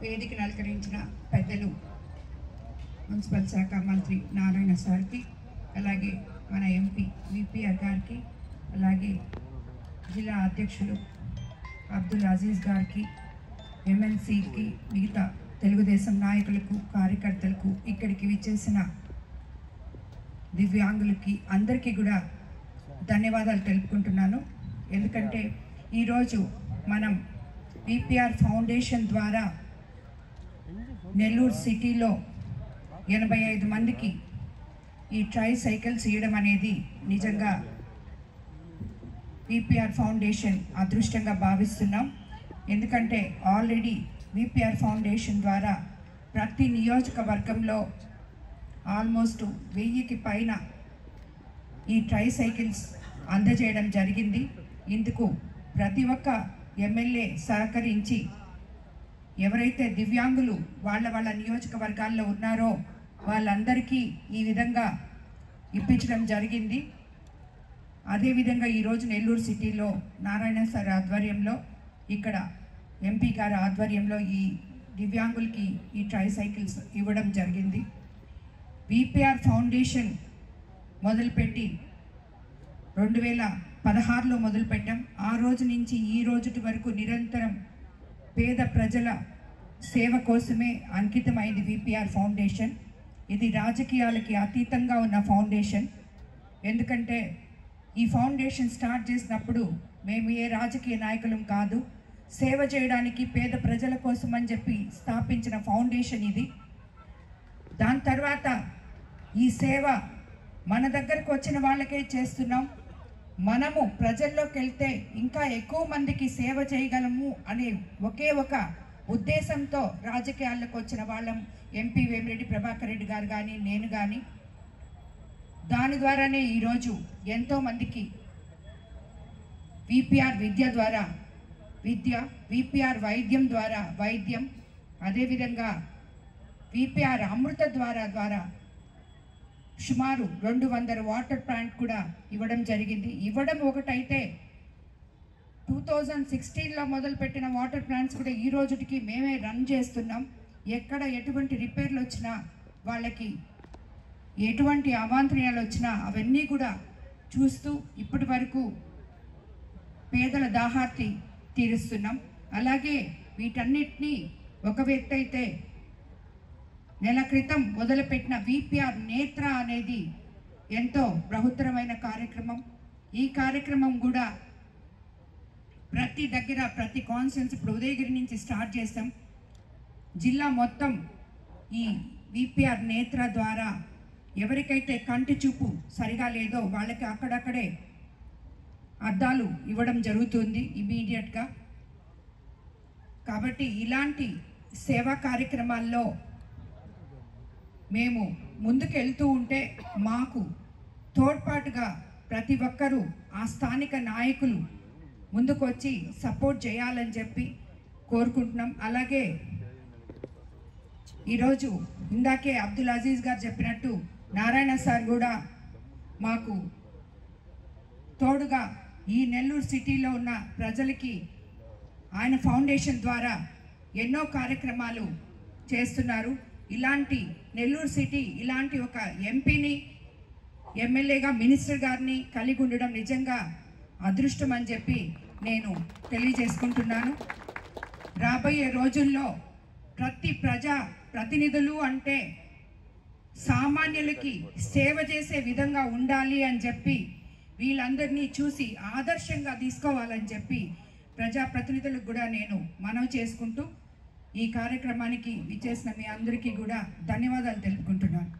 వేదికను అలంకరించిన పెద్దలు మున్సిపల్ శాఖ మంత్రి నారాయణ సార్కి, అలాగే మన ఎంపీ విపిఆర్ గారికి, అలాగే జిల్లా అధ్యక్షులు అబ్దుల్ అజీజ్ గారికి, ఎమ్మెల్సీకి, మిగతా తెలుగుదేశం నాయకులకు, కార్యకర్తలకు, ఇక్కడికి విచ్చేసిన దివ్యాంగులకి అందరికీ కూడా ధన్యవాదాలు తెలుపుకుంటున్నాను. ఎందుకంటే ఈరోజు మనం విపిఆర్ ఫౌండేషన్ ద్వారా నెల్లూరు సిటీలో 85 మందికి ఈ ట్రై సైకిల్స్ ఇవ్వడం అనేది నిజంగా విపిఆర్ ఫౌండేషన్ అదృష్టంగా భావిస్తున్నాం. ఎందుకంటే ఆల్రెడీ విపిఆర్ ఫౌండేషన్ ద్వారా ప్రతి నియోజకవర్గంలో ఆల్మోస్ట్ 1000కి పైన ఈ ట్రై సైకిల్స్ అందజేయడం జరిగింది. ఇందుకు ప్రతి ఒక్క ఎమ్మెల్యే సహకరించి ఎవరైతే దివ్యాంగులు వాళ్ళ నియోజకవర్గాల్లో ఉన్నారో వాళ్ళందరికీ ఈ విధంగా ఇప్పించడం జరిగింది. అదేవిధంగా ఈరోజు నెల్లూరు సిటీలో నారాయణ సార్ ఆధ్వర్యంలో, ఇక్కడ ఎంపీ గారి ఆధ్వర్యంలో ఈ దివ్యాంగులకి ఈ ట్రై సైకిల్స్ ఇవ్వడం జరిగింది. విపిఆర్ ఫౌండేషన్ మొదలుపెట్టి 2016లో మొదలుపెట్టాం. ఆ రోజు నుంచి ఈ రోజుటి వరకు నిరంతరం పేద ప్రజల సేవ కోసమే అంకితమైంది విపిఆర్ ఫౌండేషన్. ఇది రాజకీయాలకి అతీతంగా ఉన్న ఫౌండేషన్. ఎందుకంటే ఈ ఫౌండేషన్ స్టార్ట్ చేసినప్పుడు మేము ఏ రాజకీయ నాయకులం కాదు, సేవ చేయడానికి పేద ప్రజల కోసం అని చెప్పి స్థాపించిన ఫౌండేషన్ ఇది. దాని తర్వాత ఈ సేవ మన దగ్గరకు వచ్చిన వాళ్ళకే చేస్తున్నాం. మనము ప్రజల్లోకి వెళ్తే ఇంకా ఎక్కువ మందికి సేవ చేయగలము అనే ఒకే ఒక ఉద్దేశంతో రాజకీయాల్లోకి వచ్చిన వాళ్ళం ఎంపీ వేమిరెడ్డి ప్రభాకర్ రెడ్డి గారు కానీ, నేను కానీ. దాని ద్వారానే ఈరోజు ఎంతోమందికి విపిఆర్ విద్య ద్వారా విద్య, విపిఆర్ వైద్యం ద్వారా వైద్యం, అదేవిధంగా విపిఆర్ అమృత ద్వారా సుమారు 200 వాటర్ ప్లాంట్ కూడా ఇవ్వడం జరిగింది. ఇవ్వడం ఒకటైతే 2016లో మొదలుపెట్టిన వాటర్ ప్లాంట్స్ కూడా ఈ రోజుకి మేమే రన్ చేస్తున్నాం. ఎక్కడ ఎటువంటి రిపేర్లు వచ్చినా, వాళ్ళకి ఎటువంటి అవాంతర్యాలు వచ్చినా అవన్నీ కూడా చూస్తూ ఇప్పటి వరకు పేదల దాహార్తి తీరుస్తున్నాం. అలాగే వీటన్నిటినీ ఒక వ్యక్తి అయితే నెల క్రితం మొదలుపెట్టిన విపిఆర్ నేత్ర అనేది ఎంతో బృహత్తరమైన కార్యక్రమం. ఈ కార్యక్రమం కూడా ప్రతి దగ్గర, ప్రతి కాన్స్టిట్యున్సీ, ఇప్పుడు ఉదయగిరి నుంచి స్టార్ట్ చేస్తాం, జిల్లా మొత్తం ఈ విపిఆర్ నేత్ర ద్వారా ఎవరికైతే కంటి చూపు సరిగా లేదో వాళ్ళకి అక్కడక్కడే అద్దాలు ఇవ్వడం జరుగుతుంది ఇమీడియట్గా. కాబట్టి ఇలాంటి సేవా కార్యక్రమాల్లో మేము ముందుకు వెళ్తూ ఉంటే మాకు తోడ్పాటుగా ప్రతి ఒక్కరూ ఆ స్థానిక నాయకులు ముందుకు వచ్చి సపోర్ట్ చేయాలని చెప్పి కోరుకుంటున్నాం. అలాగే ఈరోజు ఇందాకే అబ్దుల్ అజీజ్ గారు చెప్పినట్టు నారాయణ సార్ కూడా మాకు తోడుగా ఈ నెల్లూరు సిటీలో ఉన్న ప్రజలకి ఆయన ఫౌండేషన్ ద్వారా ఎన్నో కార్యక్రమాలు చేస్తున్నారు. ఇలాంటి నెల్లూరు సిటీ ఇలాంటి ఒక ఎంపీని, ఎమ్మెల్యేగా మినిస్టర్ గారిని కలిగి ఉండడం నిజంగా అదృష్టం అని చెప్పి నేను తెలియజేసుకుంటున్నాను. రాబోయే రోజుల్లో ప్రతి ప్రజా ప్రతినిధులు అంటే సామాన్యులకి సేవ చేసే విధంగా ఉండాలి అని చెప్పి, వీళ్ళందరినీ చూసి ఆదర్శంగా తీసుకోవాలని చెప్పి ప్రజాప్రతినిధులకు కూడా నేను మనవి చేసుకుంటూ ఈ కార్యక్రమానికి విచ్చేసిన మీ అందరికీ కూడా ధన్యవాదాలు తెలుపుకుంటున్నాను.